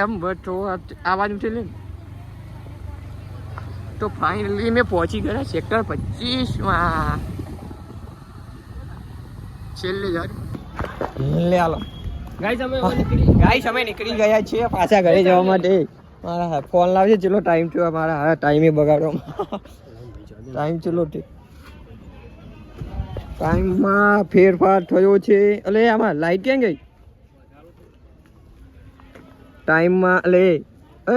એમ but આવાજ ઉઠે ને તો ફાઇનલી મેં પહોંચી ગયા સેક્ટર 25 છેલ્લે યાર લે આલો ગાઈસ અમે નીકળી ગયા છીએ પાછા ઘરે જવા માટે મારા ફોન લાવજે ચલો ટાઈમ થયો મારા હા ટાઈમે બગાડો ટાઈમ ચલો ટાઈમમાં ફેરફાર થયો છે એટલે આમાં લાઈટ ક્યાં ગઈ ટાઈમમાં એટલે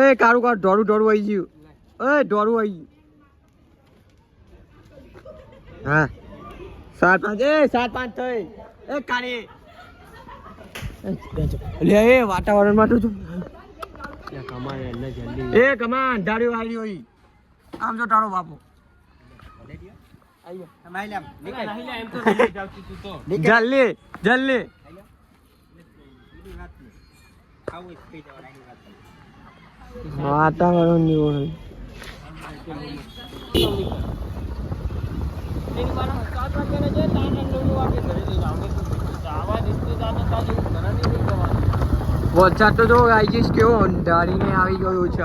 એ કારું ઢોરું આવી ગયું ઢોરું આવી ગયું હા 7:05 થઈ એ કાળી લે એ વાતાવરણમાં તો એ કમાન ધાર્યો આવી હોય આમ જો તારો બાપો જલ્દી વાતાવરણ વરસાદ તો જો આવી જઈશ કેવો અંધારીને આવી ગયો છે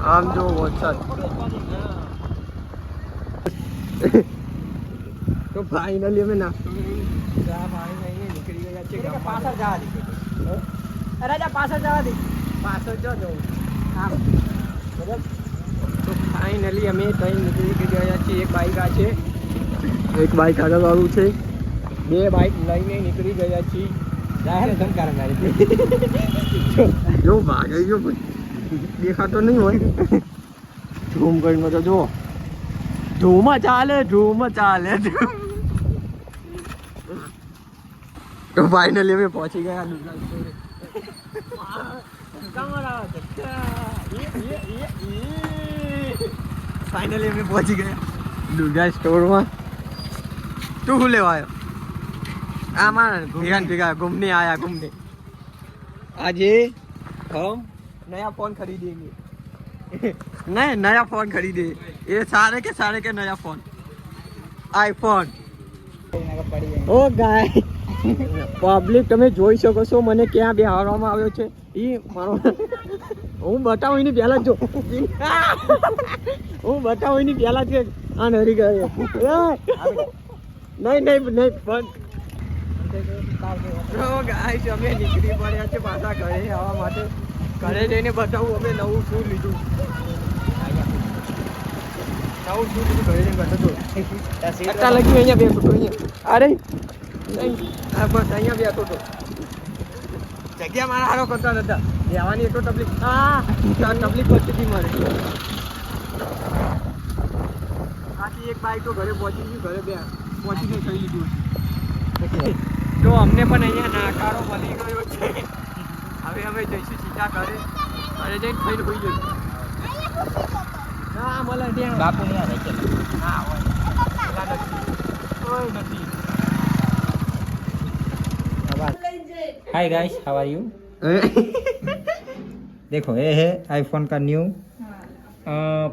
આમ જો વરસાદ તો ફાઇનલી અમે નાસ્તો નીકળી ગયા છે પાછળ જવા દે રાજા પાછળ જવા દે પાછળ જો હા બરાબર તો ફાઇનલી અમે ત્યાં નીકળી ગયા છીએ એક બાઈક આ છે એક બાઈક આગળ વાળું છે બે બાઈક લઈને નીકળી ગયા છીએ જાહેર ધનકાર મારી જો ભાગે જો દેખાતો નહીં હોય ઝૂમ કરીને તો જો ધૂમ ચાલે તો ફાઇનલી અમે પહોંચી ગયા ફાઇનલી અમે પહોંચી ગયા દુર્ગા સ્ટોરમાં તું શું લેવા આવ્યો आमान भैया घूमने आया घूमने आज हम नया फोन खरीदेंगे नहीं नया फोन खरीदे ये सारे के नया फोन आईफोन ओ गाय पब्लिक તમે જોઈ શકો છો મને ક્યાં બેહાડવામાં આવ્યો છે ઈ મારો હું બતાવું એની પહેલા જો હું બતાવું એની પહેલા કે આ નરી ગયો નહીં પણ તો ગાઈસ અમે નીકળી પડ્યા છે પાછા ઘરે આવવા માટે ઘરે જઈને બતાવું અમે નવું શું લીધું ઘરે જઈને બતાવું અત્યારે લખ્યું અહીંયા બેઠો તો અહીંયા અરે નહીં બસ અહીંયા બેઠો તો જગ્યા મારા હારો કરતા નતા લેવાની એટલો તકલીફ તકલીફ પડતી હતી મારે આથી એક બાઈક તો ઘરે પહોંચી ગયું ઘરે પહોંચીને થઈ લીધું તો અમને પણ અહીંયા નાકારો મળી ગયો છે હવે અમે જઈશું સીધા ઘરે જઈને થઈને હોઈ જઈશું ના મળે ત્યાં બાપુ નહીં આવે છે ના હોય કોઈ નથી hi guys how are you देखो ये है आईफोन का न्यू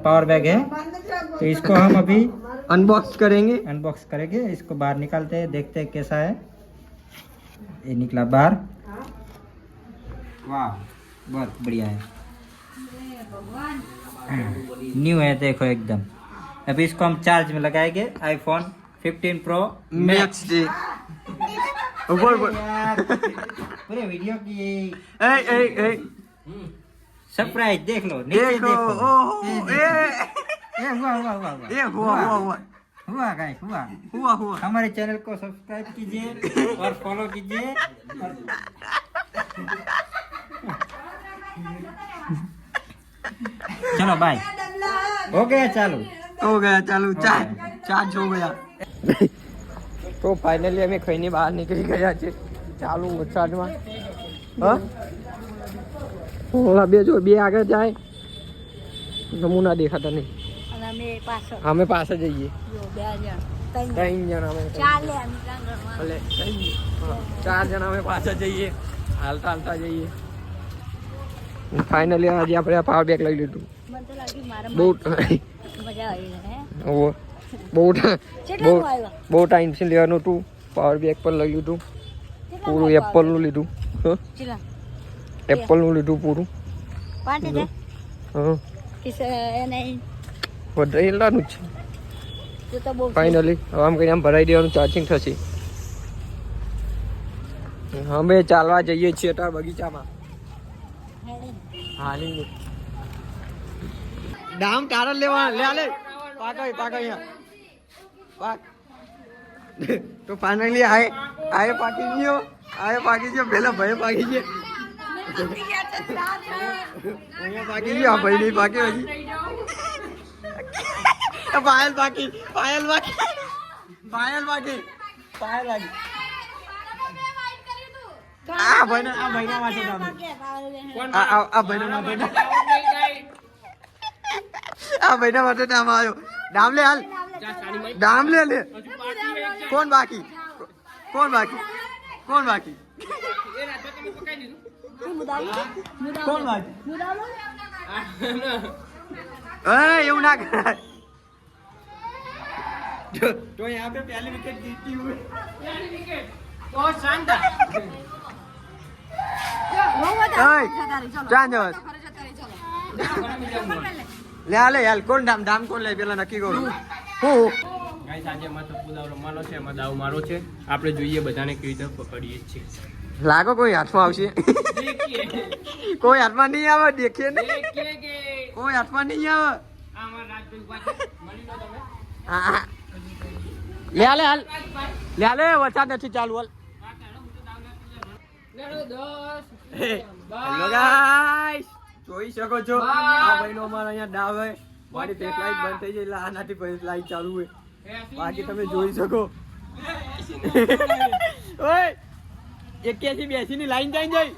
पावर बैग है तो इसको हम अभी अनबॉक्स करेंगे इसको बाहर निकालते हैं देखते हैं कैसा है ये निकला बाहर वाह बहुत बढ़िया है न्यू है देखो एकदम अभी इसको हम चार्ज में लगाएंगे आईफोन 15 प्रो मैक्स जी पूरे वीडियो की सरप्राइज देख लो नीचे देखो हुआ गाइस हुआ हमारे चैनल को सब्सक्राइब कीजिए और फॉलो कीजिए चलो बाय हो गया चालू चार्ज हो गया તો ફાઇનલી અમે ખાઈને બહાર નીકળી ગયા છે ચાલુ વરસાદમાં ઓલા બે આગળ જાય નમૂના દેખાતા નહીં અમે પાછળ જઈએ 3 જણ અમે 4 જણ અમે પાછળ જઈએ હાલતા જઈએ ફાઇનલી આજે આપણે પાવર બેગ લઈ લીધું બહુ ટાઈમ થી લેવાનું હતું પાવર બેગ પર લઈ લીધું પૂરું એપલ નું લીધું એપલ નું લીધું પૂરું. 5000 હા કિસ નહીં વધારેલાનું છે તો તો બહુ ફાઇનલી. હવે આમ કરીને આમ ભરાઈ દેવાનું, ચાર્જિંગ થશે. અમે ચાલવા જઈએ છીએ તાર બગીચામાં. હાલી ડામ તારા લેવા લે પાક અહીંયા પાક. તો ફાઇનલી આય પાકી ગયો પેલા ભાઈ પાકી ગયો. અહીંયા પાકી ગયો, આ ભાઈ નહીં પાક્યો હજી. પાયલ પાકી. આ ભાઈના માટે નામ. આ ભાઈના માટે નામ આવ્યો. નામ લે હાલ, નામ લે. કોણ બાકી? કોણ બાકી? એવું ના કરાય. तो यहाँ पे पहली विकेट जीती हुई तो शानदार. લે યાર કોણ ડામ કોણ લે પેલા નક્કી કરો. ગાઈસ આજે અમાર તો પુલાવ રમવાનો છે, એમાં દાવ મારો છે. આપણે જોઈએ બધાને કેવી રીતે પકડીએ છીએ. લાગો કોઈ હાથમાં આવશે. કોઈ હાથમાં નહીં આવે. દેખીએ ને કોઈ હાથમાં નહીં આવે. આમાં રાજભાઈ ઉભા છે, મળી લો તમે. હા લે વરસાદ નથી ચાલુ. હાલ હેલો ગાઈસ, જોઈ શકો છો આ ભાઈનો અમારા અહીંયા ડાવ હે. મારી ફેસ લાઈટ બંધ થઈ જાય એટલે આનાથી ફેસ લાઈટ ચાલુ હોય. બાકી તમે જોઈ શકો. ઓય 81 ની લાઈન જાય.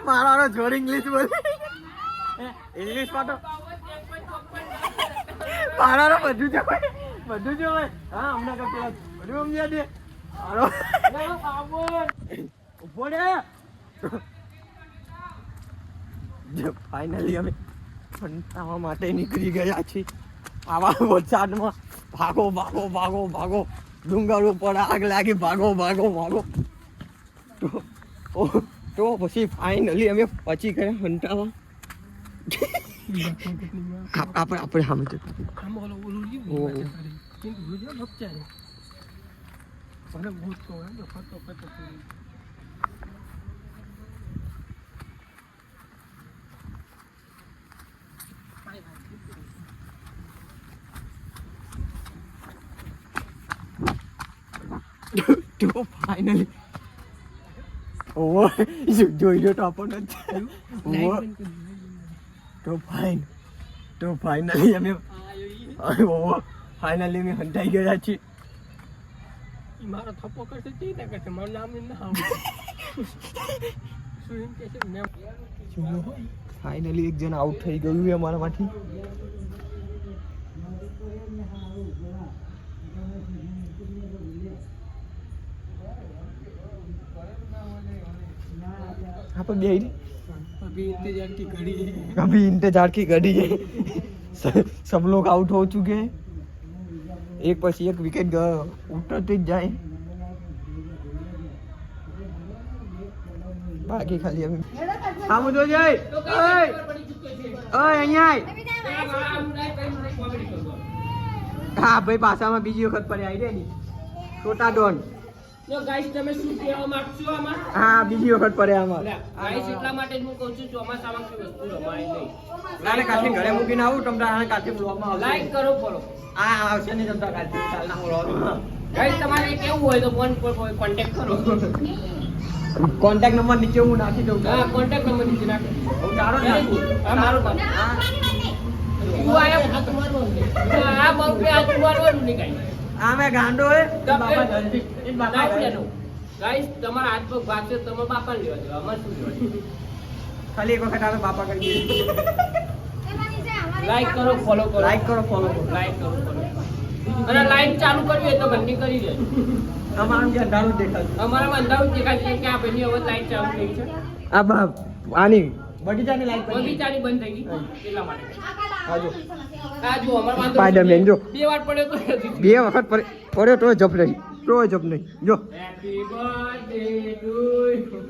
મારો જોર ઇંગ્લિશ બોલ. ઇંગ્લિશ માં તો પારાનો બધું જોવે. હા હમણાં તો પેલા બધું સમજ્યા દે. ઉભો રે. ફાઇનલી અમે ફંટાવા માટે નીકળી ગયા છીએ. આવા વરસાદમાં ભાગો. ડુંગર ઉપર આગ લાગી. ભાગો. તો પછી ફાઇનલી અમે પહોંચી ગયા ફંટાવા. આપણે સામે જતું. તો ફાઇનલી જોઈ લો તો આપણને તો ફાઇનલી અમે હંતાઈ ગયા છીએ. મારો થપ્પો કરશે તે ના કરશે, મારું નામ ના આવે. શું એમ કે છે મેં ફાઇનલી એક જણ આઉટ થઈ ગયું છે અમારામાંથી. આપણે બે अभी इंतजार की घड़ी है. सब लोग आउट हो चुके हैं. एक પછી એક વિકેટ ઉતરતી જ જાય. બાકી ખાલી અમે આમ જો જાય. ઓય અહીંયા હા ભાઈ પાસામાં બીજી વખત પડે આવી રે છોટા ડોન. તો ગાઈસ તમે શું કહેવા માંગશો આમાં? હા બીજી વખત પડે આમાં. ગાઈસ એટલા માટે જ હું કહું છું ચોમાસામાં કોઈ વસ્તુ રમાય નહીં. નાને કાઠી ઘરે મૂકીને આવું તમને આને કાઠી બ્લોગમાં આવશે. લાઈક કરો ફોલો. આ આવશે ને જમતા કાઠી ચાલના બ્લોગમાં. ગાઈસ તમારે કેવું હોય તો ફોન પર કોન્ટેક્ટ કરો. કોન્ટેક્ટ નંબર નીચે હું નાખી દઉં. હા કોન્ટેક્ટ નંબર નીચે નાખો. હું તારો જ નાખું. હા મારો પણ તું આયા આ તમારો આ બહુ આ તમારો નહીં ગાઈસ. આ મે ગાંડો હે બાપા જલ્દી इन बापा ગાઈસ તમારા હાથ પગ ભાગશે તમારા બાપાને લેવા દેવા. અમાર શું લેવા? ખાલી એક વખત આવે બાપા કરી દે. લાઈક કરો ફોલો કરો. લાઈક કરો ફોલો કરો. લાઈક કરો ફોલો. અને લાઈટ ચાલુ કરવી હોય તો બંધ કરી દે. અમારું જે અંધારું દેખાય. અમારામાં અંધારું દેખાય છે કે આ ભાઈની હવે લાઈટ ચાલુ થઈ છે. આ બાપ આની બગીચાની લાઈટ બંધ. બગીચાની બંધ થઈ ગઈ એટલા માટે. આજો આ જો અમાર વાંધો સ્પાઈડરમેન જો બે વાર પડ્યો તો બે વખત પડ્યો તો જપ નહીં. જો હેપી બર્થડે ટુ યુ.